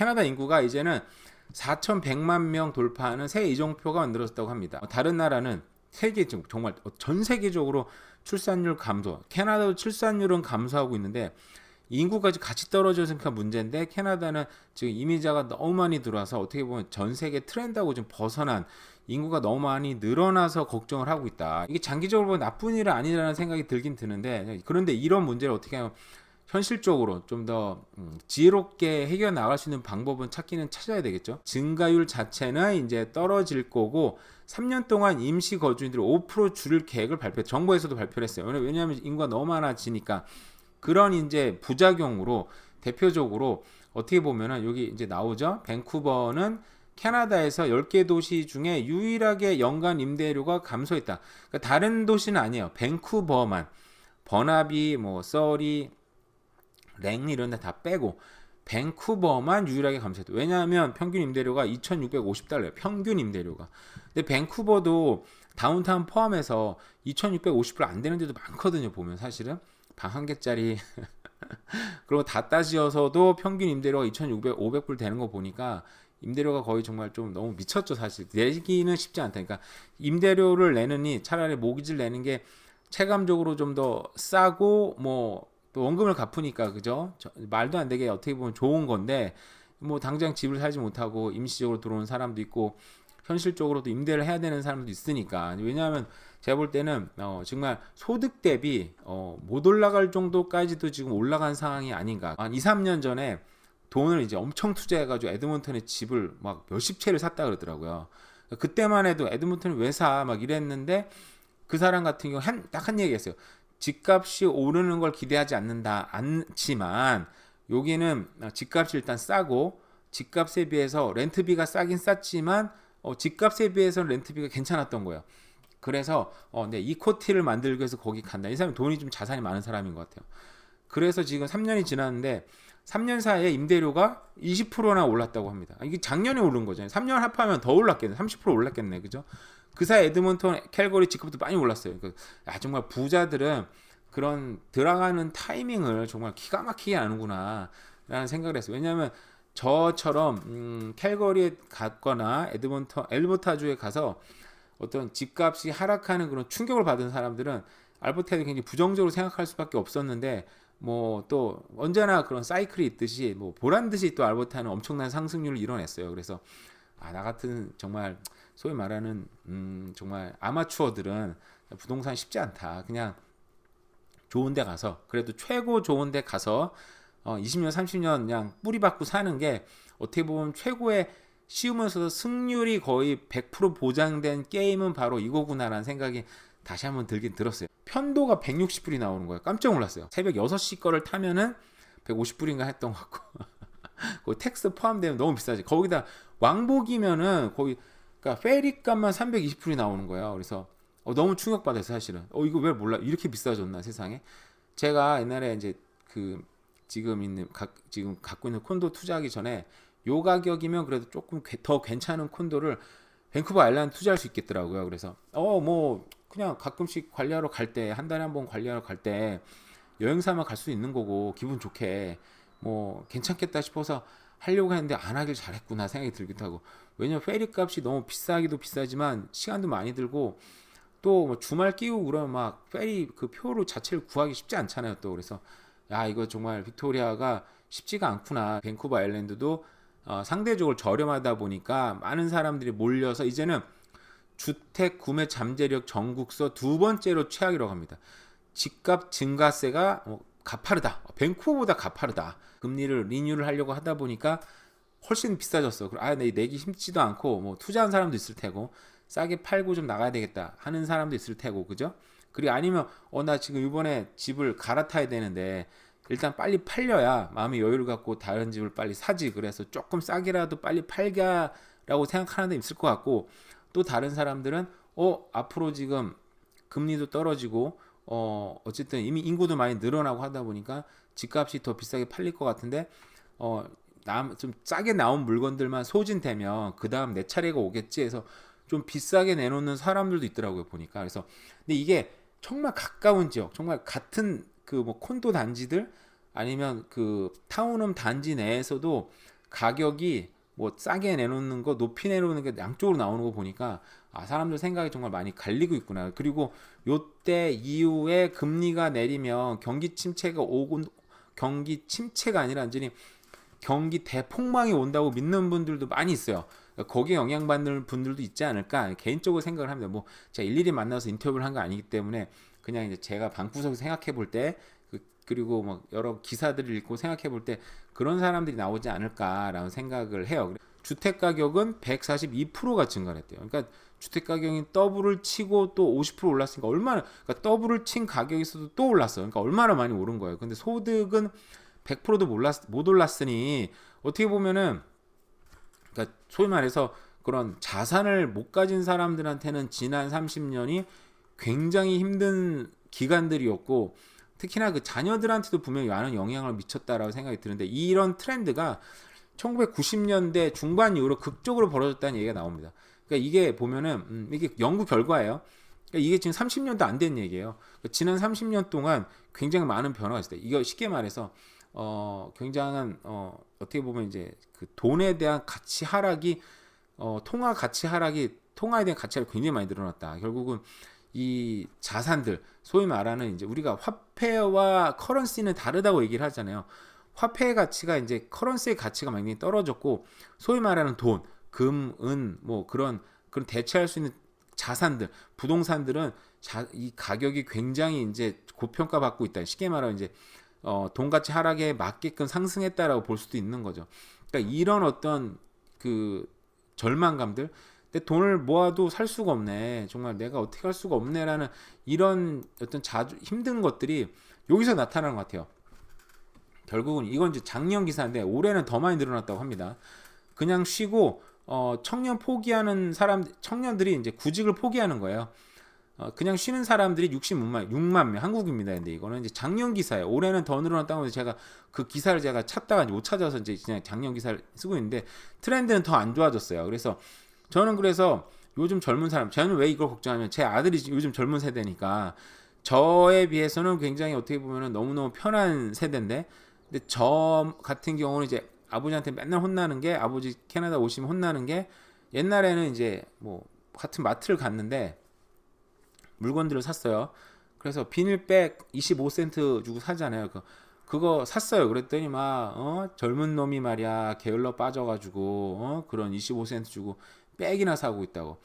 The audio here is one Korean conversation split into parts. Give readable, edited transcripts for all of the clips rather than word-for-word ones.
캐나다 인구가 이제는 4,100만 명 돌파하는 새 이정표가 만들어졌다고 합니다. 다른 나라는 세계 정말 전 세계적으로 출산율 감소, 캐나다도 출산율은 감소하고 있는데 인구까지 같이 떨어져서니까 문제인데 캐나다는 지금 이민자가 너무 많이 들어와서 어떻게 보면 전 세계 트렌드하고 좀 벗어난 인구가 너무 많이 늘어나서 걱정을 하고 있다. 이게 장기적으로 보면 나쁜 일은 아니라는 생각이 들긴 드는데 그런데 이런 문제를 어떻게 하면 현실적으로 좀 더 지혜롭게 해결 나갈 수 있는 방법은 찾아야 되겠죠. 증가율 자체는 이제 떨어질 거고 3년 동안 임시 거주민들을 5% 줄일 계획을 정부에서도 발표를 했어요. 왜냐하면 인구가 너무 많아지니까 그런 이제 부작용으로 대표적으로 어떻게 보면은 여기 이제 나오죠. 밴쿠버는 캐나다에서 10개 도시 중에 유일하게 연간 임대료가 감소했다. 그러니까 다른 도시는 아니에요. 밴쿠버만. 버나비, 뭐 서리, 랭리 이런 데 다 빼고 밴쿠버만 유일하게 감소했다. 왜냐하면 평균 임대료가 2,650달러예요. 평균 임대료가. 근데 밴쿠버도 다운타운 포함해서 2,650불 안 되는 데도 많거든요. 보면 사실은 방 한 개짜리 그리고 다 따지어서도 평균 임대료가 2,600, 500불 되는 거 보니까 임대료가 거의 정말 좀 너무 미쳤죠. 사실 내기는 쉽지 않다. 그러니까 임대료를 내느니 차라리 모기지를 내는 게 체감적으로 좀 더 싸고 뭐 또 원금을 갚으니까 그죠? 말도 안 되게 어떻게 보면 좋은 건데 뭐 당장 집을 살지 못하고 임시적으로 들어오는 사람도 있고 현실적으로도 임대를 해야 되는 사람도 있으니까. 왜냐하면 제가 볼 때는 정말 소득 대비 못 올라갈 정도까지도 지금 올라간 상황이 아닌가. 한 2, 3년 전에 돈을 이제 엄청 투자해가지고 에드먼턴에 집을 막 몇십 채를 샀다 그러더라고요. 그때만 해도 에드먼턴을 왜 사? 막 이랬는데 그 사람 같은 경우 딱 한 얘기 했어요. 집값이 오르는 걸 기대하지 않지만 여기는 집값이 일단 싸고 집값에 비해서 렌트비가 싸긴 쌌지만 집값에 비해서는 렌트비가 괜찮았던 거예요. 그래서 네, 이코티를 만들기 위해서 거기 간다. 이 사람이 돈이 좀 자산이 많은 사람인 것 같아요. 그래서 지금 3년이 지났는데 3년 사이에 임대료가 20%나 올랐다고 합니다. 이게 작년에 오른 거잖아요. 3년 합하면 더 올랐겠네. 30% 올랐겠네. 그죠? 그 사이 에드먼턴, 캘거리 집값도 많이 올랐어요. 정말 부자들은 그런 들어가는 타이밍을 정말 기가 막히게 아는구나 라는 생각을 했어요. 왜냐하면 저처럼 캘거리에 갔거나 엘버타주에 가서 어떤 집값이 하락하는 그런 충격을 받은 사람들은 알버타를 굉장히 부정적으로 생각할 수밖에 없었는데 뭐 또 언제나 그런 사이클이 있듯이 뭐 보란 듯이 또 알버타는 엄청난 상승률을 이뤄냈어요. 그래서 나 같은 정말 소위 말하는 정말 아마추어들은 부동산 쉽지 않다. 그냥 좋은 데 가서 그래도 최고 좋은 데 가서 20년 30년 그냥 뿌리 박고 사는 게 어떻게 보면 최고의 쉬우면서도 승률이 거의 100% 보장된 게임은 바로 이거구나라는 생각이 다시 한번 들긴 들었어요. 편도가 160불이 나오는 거예요. 깜짝 놀랐어요. 새벽 6시 거를 타면은 150불인가 했던 것 같고 그 텍스 포함되면 너무 비싸지. 거기다 왕복이면은 거의 그러니까 페리값만 320불이 나오는 거예요. 그래서 너무 충격받았어요, 사실은. 이거 왜 몰라? 이렇게 비싸졌나, 세상에? 제가 옛날에 이제 지금 갖고 있는 콘도 투자하기 전에 요 가격이면 그래도 조금 더 괜찮은 콘도를 밴쿠버 아일랜드 투자할 수 있겠더라고요. 그래서 뭐 그냥 가끔씩 관리하러 갈 때, 한 달에 한 번 관리하러 갈 때 여행 삼아 갈 수 있는 거고 기분 좋게 뭐 괜찮겠다 싶어서 하려고 했는데 안 하길 잘했구나 생각이 들기도 하고. 왜냐면 페리 값이 너무 비싸기도 비싸지만 시간도 많이 들고 또 뭐 주말 끼고 그러면 막 페리 그 표로 자체를 구하기 쉽지 않잖아요. 또 그래서 이거 정말 빅토리아가 쉽지가 않구나. 밴쿠버 아일랜드도 상대적으로 저렴하다 보니까 많은 사람들이 몰려서 이제는 주택 구매 잠재력 전국서 두 번째로 최악이라고 합니다. 집값 증가세가 가파르다. 밴쿠버보다 가파르다. 금리를 리뉴를 하려고 하다 보니까 훨씬 비싸졌어. 내기 힘지도 않고 뭐 투자한 사람도 있을 테고 싸게 팔고 좀 나가야 되겠다 하는 사람도 있을 테고 그죠? 그리고 아니면 나 지금 이번에 집을 갈아타야 되는데 일단 빨리 팔려야 마음의 여유를 갖고 다른 집을 빨리 사지. 그래서 조금 싸게라도 빨리 팔자라고 생각하는 데 있을 것 같고 또 다른 사람들은 앞으로 지금 금리도 떨어지고 어쨌든 이미 인구도 많이 늘어나고 하다 보니까 집값이 더 비싸게 팔릴 것 같은데 좀 싸게 나온 물건들만 소진되면 그 다음 내 차례가 오겠지 해서 좀 비싸게 내놓는 사람들도 있더라고요 보니까. 그래서 근데 이게 정말 가까운 지역, 정말 같은 그 뭐 콘도 단지들 아니면 그 타운홈 단지 내에서도 가격이 뭐 싸게 내놓는 거, 높이 내놓는 게 양쪽으로 나오는 거 보니까 사람들 생각이 정말 많이 갈리고 있구나. 그리고 요때 이후에 금리가 내리면 경기 침체가 오고, 경기 침체가 아니라 완전히 경기 대폭망이 온다고 믿는 분들도 많이 있어요. 거기에 영향받는 분들도 있지 않을까 개인적으로 생각을 합니다. 뭐 제가 일일이 만나서 인터뷰를 한 거 아니기 때문에 그냥 이제 제가 방구석에서 생각해 볼 때, 그리고 막 여러 기사들을 읽고 생각해 볼 때 그런 사람들이 나오지 않을까라는 생각을 해요. 주택 가격은 142%가 증가했대요. 그러니까 주택 가격이 더블을 치고 또 50% 올랐으니까 얼마나, 그러니까 더블을 친 가격에서도 또 올랐어. 그러니까 얼마나 많이 오른 거예요. 근데 소득은 100%도 못 올랐으니 어떻게 보면은, 그러니까 소위 말해서 그런 자산을 못 가진 사람들한테는 지난 30년이 굉장히 힘든 기간들이었고, 특히나 그 자녀들한테도 분명히 많은 영향을 미쳤다라고 생각이 드는데, 이런 트렌드가 1990년대 중반 이후로 극적으로 벌어졌다는 얘기가 나옵니다. 그러니까 이게 보면은 이게 연구 결과예요. 그러니까 이게 지금 30년도 안 된 얘기예요. 그러니까 지난 30년 동안 굉장히 많은 변화가 있어요. 이거 쉽게 말해서 굉장한 어떻게 보면 이제 그 돈에 대한 가치 하락이, 통화 가치 하락이, 통화에 대한 가치 하락이 굉장히 많이 늘어났다. 결국은 이 자산들, 소위 말하는 이제 우리가 화폐와 커런시는 다르다고 얘기를 하잖아요. 화폐의 가치가 이제 커런시의 가치가 많이 떨어졌고, 소위 말하는 돈, 금, 은, 뭐 그런 대체할 수 있는 자산들, 부동산들은 이 가격이 굉장히 이제 고평가 받고 있다. 쉽게 말하면 이제 돈 가치 하락에 맞게끔 상승했다라고 볼 수도 있는 거죠. 그러니까 이런 어떤 그 절망감들, 내 돈을 모아도 살 수가 없네, 정말 내가 어떻게 할 수가 없네라는 이런 어떤 힘든 것들이 여기서 나타나는 것 같아요. 결국은 이건 이제 작년 기사인데 올해는 더 많이 늘어났다고 합니다. 그냥 쉬고 청년 포기하는 사람, 청년들이 이제 구직을 포기하는 거예요. 그냥 쉬는 사람들이 6만 명, 한국입니다. 근데 이거는 이제 작년 기사예요. 올해는 더 늘어났다고 해서 제가 그 기사를 제가 찾다가 못 찾아서 이제 그냥 작년 기사를 쓰고 있는데, 트렌드는 더 안 좋아졌어요. 그래서 저는 요즘 젊은 사람, 저는 왜 이걸 걱정하면 제 아들이 요즘 젊은 세대니까 저에 비해서는 굉장히 어떻게 보면 너무너무 편한 세대인데, 근데 저 같은 경우는 이제 아버지한테 맨날 혼나는 게, 아버지 캐나다 오시면 혼나는 게, 옛날에는 이제 뭐 같은 마트를 갔는데 물건들을 샀어요. 그래서 비닐백 25센트 주고 사잖아요. 그거 샀어요. 그랬더니 막 젊은 놈이 말이야 게을러 빠져가지고 그런 25센트 주고 백이나 사고 있다고.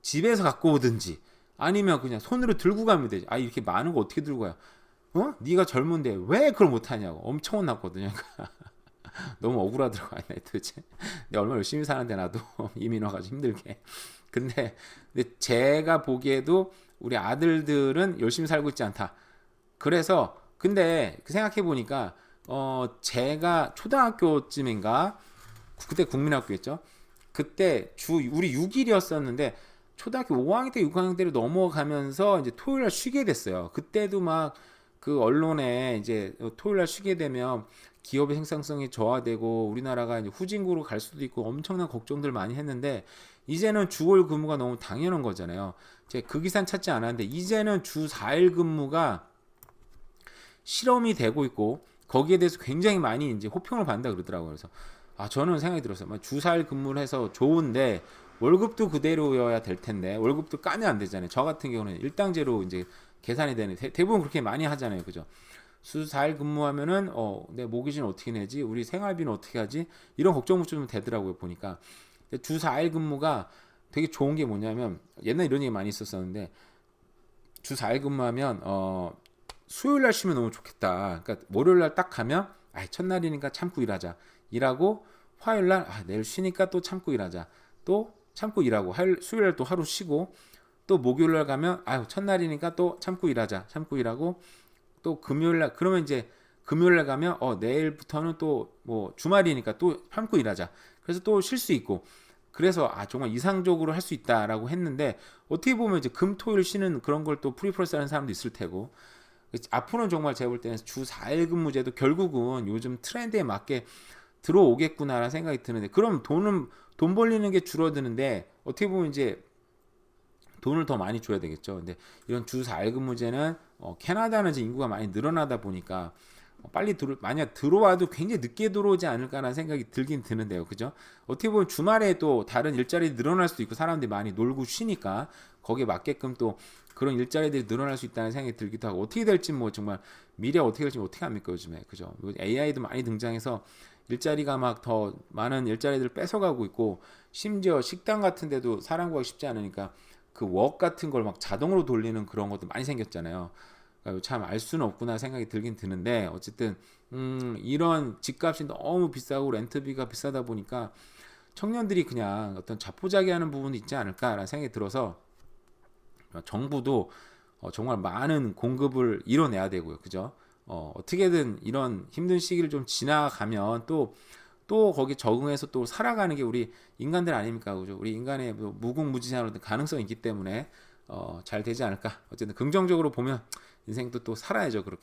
집에서 갖고 오든지 아니면 그냥 손으로 들고 가면 되지. 이렇게 많은 거 어떻게 들고 가요? 네가 젊은데 왜 그걸 못하냐고 엄청 혼났거든요. 너무 억울하더라고. 도대체 내가 얼마나 열심히 사는데 나도 이민 와가지고 힘들게. 근데 제가 보기에도 우리 아들들은 열심히 살고 있지 않다. 그래서 근데 생각해 보니까 제가 초등학교쯤인가, 그때 국민학교였죠. 그때 우리 6일이었었는데 초등학교 5학년 때 6학년 때로 넘어가면서 이제 토요일 날 쉬게 됐어요. 그때도 막 그 언론에 이제 토요일 날 쉬게 되면 기업의 생산성이 저하되고 우리나라가 이제 후진국으로 갈 수도 있고 엄청난 걱정들 많이 했는데, 이제는 주월 근무가 너무 당연한 거잖아요. 제가 그 기사는 찾지 않았는데 이제는 주 4일 근무가 실험이 되고 있고 거기에 대해서 굉장히 많이 이제 호평을 받는다 그러더라고요. 그래서 저는 생각이 들었어요. 주 4일 근무를 해서 좋은데 월급도 그대로여야 될 텐데 월급도 까면 안 되잖아요. 저 같은 경우는 일당제로 이제 계산이 되는, 대부분 그렇게 많이 하잖아요. 그죠? 주 4일 근무하면은 내 모기지는 어떻게 내지? 우리 생활비는 어떻게 하지? 이런 걱정도 좀 되더라고요. 보니까 주 4일 근무가 되게 좋은 게 뭐냐면, 옛날에 이런 얘기 많이 있었었는데 주 4일 근무하면 수요일 날 쉬면 너무 좋겠다. 그러니까 월요일 날 딱 가면 첫날이니까 참고 일하자. 일하고 화요일 날 내일 쉬니까 또 참고 일하자. 또 참고 일하고 수요일 날 또 하루 쉬고, 또 목요일 날 가면 첫날이니까 또 참고 일하자. 참고 일하고 또 금요일 날, 그러면 이제 금요일 날 가면 내일부터는 또 뭐 주말이니까 또 참고 일하자. 그래서 또 쉴 수 있고, 그래서 정말 이상적으로 할 수 있다라고 했는데, 어떻게 보면 이제 금, 토, 일 쉬는 그런 걸 또 프리퍼런스 하는 사람도 있을 테고, 앞으로는 정말 제가 볼 때는 주 4일 근무제도 결국은 요즘 트렌드에 맞게 들어오겠구나라는 생각이 드는데, 그럼 돈 벌리는 게 줄어드는데 어떻게 보면 이제 돈을 더 많이 줘야 되겠죠. 근데 이런 주 4일 근무제는 캐나다는 이제 인구가 많이 늘어나다 보니까 빨리 만약 들어와도 굉장히 늦게 들어오지 않을까라는 생각이 들긴 드는데요. 그죠? 어떻게 보면 주말에 또 다른 일자리 늘어날 수도 있고 사람들이 많이 놀고 쉬니까 거기에 맞게끔 또 그런 일자리들이 늘어날 수 있다는 생각이 들기도 하고 어떻게 될지 뭐 정말 미래 어떻게 될지 어떻게 합니까 요즘에. 그죠? AI도 많이 등장해서 일자리가 막 더 많은 일자리들을 뺏어가고 있고 심지어 식당 같은 데도 사람 구하기 쉽지 않으니까 그 웍 같은 걸 막 자동으로 돌리는 그런 것도 많이 생겼잖아요. 참 알 수는 없구나 생각이 들긴 드는데 어쨌든 이런 집값이 너무 비싸고 렌트비가 비싸다 보니까 청년들이 그냥 어떤 자포자기하는 부분이 있지 않을까라는 생각이 들어서 정부도 정말 많은 공급을 이뤄내야 되고요, 그죠? 어떻게든 이런 힘든 시기를 좀 지나가면 또 거기 적응해서 또 살아가는 게 우리 인간들 아닙니까, 그죠? 우리 인간의 뭐 무궁무진한 어떤 가능성이 있기 때문에 잘 되지 않을까. 어쨌든 긍정적으로 보면 인생도 또 살아야죠, 그렇게.